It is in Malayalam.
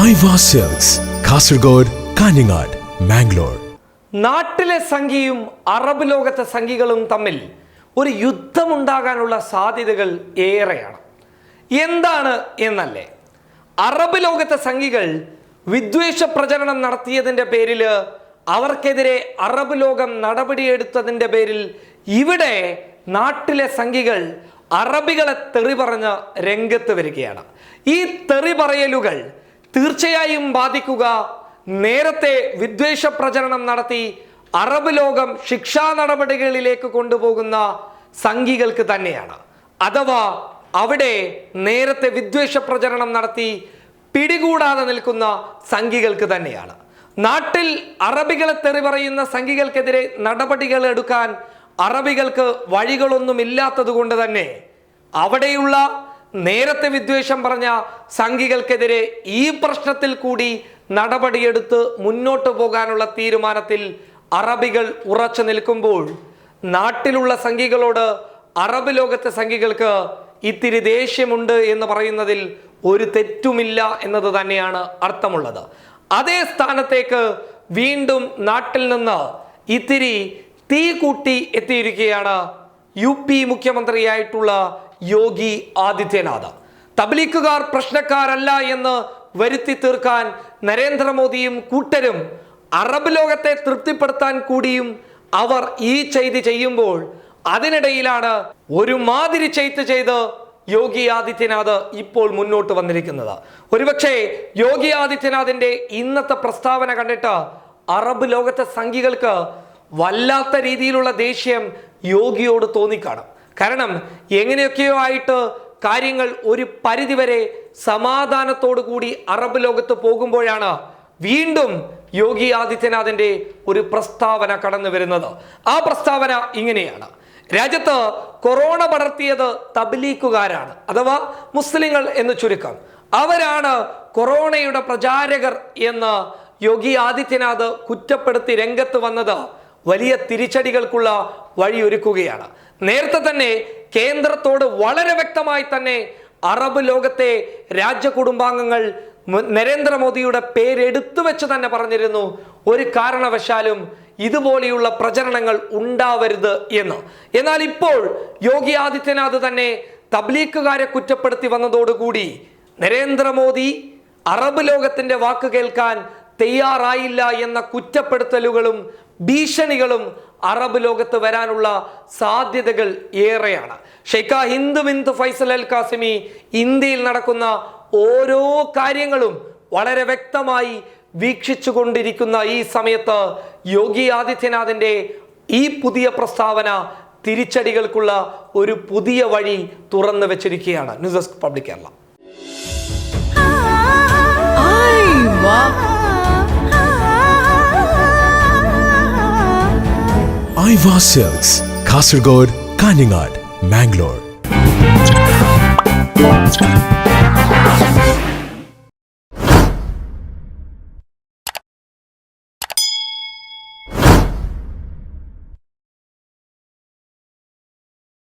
Aiwa silks, Kasaragod, Kanhangad, Mangalore. നാട്ടിലെ സംഘിയും അറബ് ലോകത്തെ സംഘികളും തമ്മിൽ ഒരു യുദ്ധമുണ്ടാകാനുള്ള സാധ്യതകൾ ഏറെയാണ്. എന്താണ് എന്നല്ലേ, അറബ് ലോകത്തെ സംഘികൾ വിദ്വേഷ പ്രചരണം നടത്തിയതിൻ്റെ പേരിൽ, അവർക്കെതിരെ അറബ് ലോകം നടപടിയെടുത്തതിൻ്റെ പേരിൽ ഇവിടെ നാട്ടിലെ സംഘികൾ അറബികളെ തെറി പറഞ്ഞ് രംഗത്ത് വരികയാണ്. ഈ തെറി പറയലുകൾ തീർച്ചയായും ബാധിക്കുക നേരത്തെ വിദ്വേഷ പ്രചരണം നടത്തി അറബ് ലോകം ശിക്ഷാ നടപടികളിലേക്ക് കൊണ്ടുപോകുന്ന സംഘികൾക്ക് തന്നെയാണ്. അഥവാ അവിടെ നേരത്തെ വിദ്വേഷ പ്രചരണം നടത്തി പിടികൂടാതെ നിൽക്കുന്ന സംഘികൾക്ക് തന്നെയാണ്. നാട്ടിൽ അറബികളെ തെറി പറയുന്ന സംഘികൾക്കെതിരെ നടപടികൾ എടുക്കാൻ അറബികൾക്ക് വഴികളൊന്നും ഇല്ലാത്തത് കൊണ്ട് തന്നെ അവിടെയുള്ള നേരത്തെ വിദ്വേഷം പറഞ്ഞ സംഘികൾക്കെതിരെ ഈ പ്രശ്നത്തിൽ കൂടി നടപടിയെടുത്ത് മുന്നോട്ട് പോകാനുള്ള തീരുമാനത്തിൽ അറബികൾ ഉറച്ചു നിൽക്കുമ്പോൾ നാട്ടിലുള്ള സംഘികളോട് അറബ് ലോകത്തെ സംഘികൾക്ക് ഇത്തിരി ദേഷ്യമുണ്ട് എന്ന് പറയുന്നതിൽ ഒരു തെറ്റുമില്ല എന്നത് തന്നെയാണ് അർത്ഥമുള്ളത്. അതേ സ്ഥാനത്തേക്ക് വീണ്ടും നാട്ടിൽ നിന്ന് ഇത്തിരി തീ കൂട്ടി എത്തിയിരിക്കുകയാണ് UP മുഖ്യമന്ത്രിയായിട്ടുള്ള യോഗി ആദിത്യനാഥ്. തബ്ലീഗുകാർ പ്രശ്നക്കാരല്ല എന്ന് വരുത്തി തീർക്കാൻ നരേന്ദ്രമോദിയും കൂട്ടരും അറബ് ലോകത്തെ തൃപ്തിപ്പെടുത്താൻ കൂടിയും അവർ ഈ ചെയ്തി ചെയ്യുമ്പോൾ അതിനിടയിലാണ് ഒരു മാതിരി ചെയ്ത് യോഗി ആദിത്യനാഥ് ഇപ്പോൾ മുന്നോട്ട് വന്നിരിക്കുന്നത്. ഒരുപക്ഷെ യോഗി ആദിത്യനാഥിന്റെ ഇന്നത്തെ പ്രസ്താവന കണ്ടിട്ട് അറബ് ലോകത്തെ സംഘികൾക്ക് വല്ലാത്ത രീതിയിലുള്ള ദേഷ്യം യോഗിയോട് തോന്നിക്കാണും. കാരണം എങ്ങനെയൊക്കെയോ ആയിട്ട് കാര്യങ്ങൾ ഒരു പരിധിവരെ സമാധാനത്തോടു കൂടി അറബ് ലോകത്ത് പോകുമ്പോഴാണ് വീണ്ടും യോഗി ആദിത്യനാഥിന്റെ ഒരു പ്രസ്താവന കടന്നു വരുന്നത്. ആ പ്രസ്താവന ഇങ്ങനെയാണ്: രാജ്യത്ത് കൊറോണ പടർത്തിയത് തബ്ലീഗുകാരാണ്, അഥവാ മുസ്ലിങ്ങൾ എന്ന് ചുരുക്കം. അവരാണ് കൊറോണയുടെ പ്രചാരകർ എന്ന് യോഗി ആദിത്യനാഥ് കുറ്റപ്പെടുത്തി രംഗത്ത് വന്നത് വലിയ തിരിച്ചടികൾക്കുള്ള വഴിയൊരുക്കുകയാണ്. നേരത്തെ തന്നെ കേന്ദ്രത്തോട് വളരെ വ്യക്തമായി തന്നെ അറബ് ലോകത്തെ രാജ്യകുടുംബാംഗങ്ങൾ നരേന്ദ്രമോദിയുടെ പേരെടുത്തു വെച്ച് തന്നെ പറഞ്ഞിരുന്നു, ഒരു കാരണവശാലും ഇതുപോലെയുള്ള പ്രചരണങ്ങൾ ഉണ്ടാവരുത് എന്ന്. എന്നാൽ ഇപ്പോൾ യോഗി ആദിത്യനാഥ് തന്നെ തബ്ലീഗുകാരെ കുറ്റപ്പെടുത്തി വന്നതോടുകൂടി നരേന്ദ്രമോദി അറബ് ലോകത്തിന്റെ വാക്ക് കേൾക്കാൻ തയ്യാറായില്ല എന്ന കുറ്റപ്പെടുത്തലുകളും ഭീഷണികളും അറബ് ലോകത്ത് വരാനുള്ള സാധ്യതകൾ ഏറെയാണ്. ഷെയ്ഖ് ഹിന്ദ് ബിന്ത് ഫൈസൽ അൽ കാസിമി ഇന്ത്യയിൽ നടക്കുന്ന ഓരോ കാര്യങ്ങളും വളരെ വ്യക്തമായി വീക്ഷിച്ചു കൊണ്ടിരിക്കുന്ന ഈ സമയത്ത് യോഗി ആദിത്യനാഥിന്റെ ഈ പുതിയ പ്രസ്താവന തിരിച്ചടികൾക്കുള്ള ഒരു പുതിയ വഴി തുറന്നു വെച്ചിരിക്കുകയാണ്. News desk public Kerala. Aiwa silks, Kasaragod, Kanhangad, Mangalore.